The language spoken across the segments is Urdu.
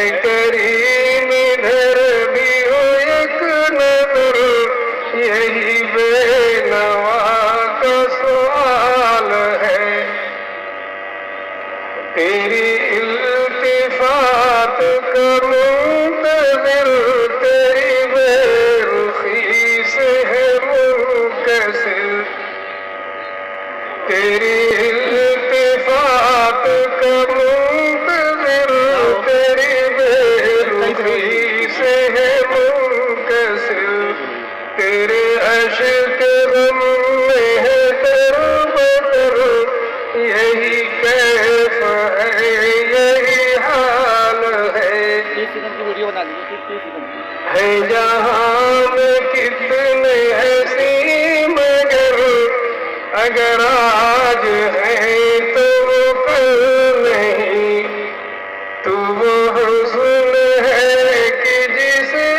کریم ادھر بھی ہو ایک نظر، یہی بے نوا کا سوال ہے۔ تیری التفات کا منتظر، تیری بے رخی سے ہے منکسر۔ تیری التفات کا منتظر، تیری بے رخی سے ہے منکسر۔ تیرے عشق غم میں ہے تربتر، یہی کیف ہے یہی حال ہے۔ ہے جہاں میں کتنے ایسی مگر، اگر آج ہے تو وہ کل نہیں۔ تو وہ حسن ہے کہ جسے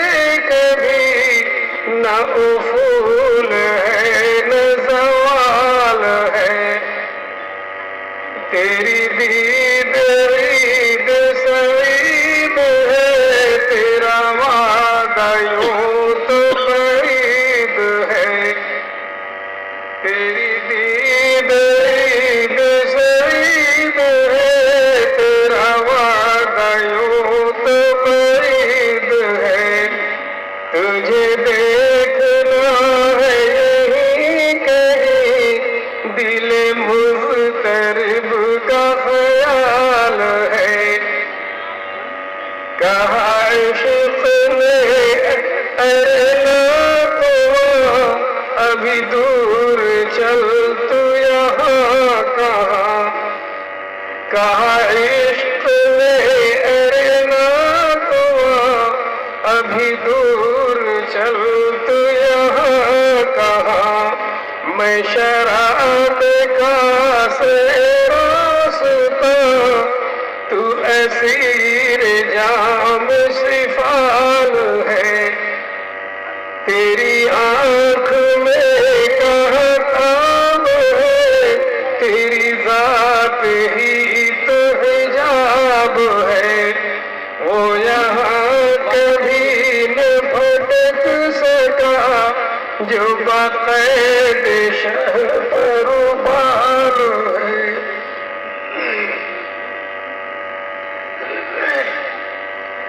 کبھی نہ افول ہے نہ زوال ہے۔ تیری دید عید سعید ہے، تیرا وعدہ یوں تو بعید ہے۔ تیری دید عید سعید ہے، تیرا وعدہ یوں تو بعید ہے۔ تجھے دیکھنا ہے یہی کہیں، دل مضطرب کا خیال ہے۔ کہا عشق نے ارنا کو ابھی دور چل تو یہاں کہاں۔ کہا عشق نے ارنا کو ابھی دور چل تو یہاں کہاں۔ میں شراب کا سے راستہ، تو اسیر جام سفال ہے۔ تیری آنکھ میں کہاں کام ہے، تیری ذات ہی تو حجاب ہے۔ وہ یہاں کبھی نہ بھٹک سکا جو بقید شہ پر بال ہے۔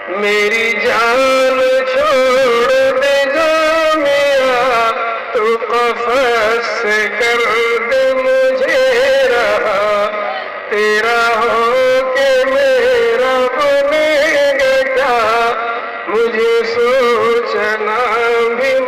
میری جان چھوڑ دے جامعہ، تو قفس سے کر دے مجھے رہا۔ تیرا ہو کہ میرا بنے گا کیا، مجھے سوچنا بھی